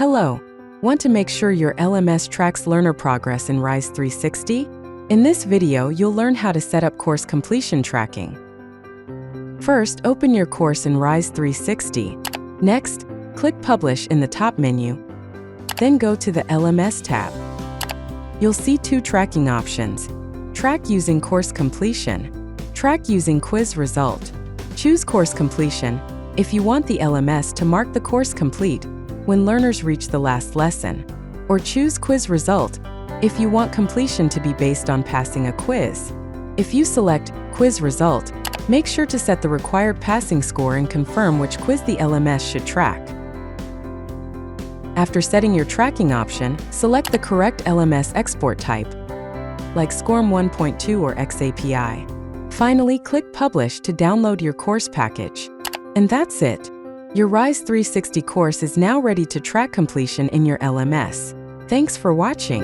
Hello. Want to make sure your LMS tracks learner progress in RISE 360? In this video, you'll learn how to set up course completion tracking. First, open your course in RISE 360. Next, click Publish in the top menu. Then go to the LMS tab. You'll see two tracking options: Track using course completion, Track using quiz result. Choose course completion if you want the LMS to mark the course complete when learners reach the last lesson, or choose quiz result if you want completion to be based on passing a quiz. If you select quiz result, make sure to set the required passing score and confirm which quiz the LMS should track. After setting your tracking option, select the correct LMS export type, like SCORM 1.2 or XAPI. Finally, click Publish to download your course package. And that's it. Your RISE 360 course is now ready to track completion in your LMS. Thanks for watching.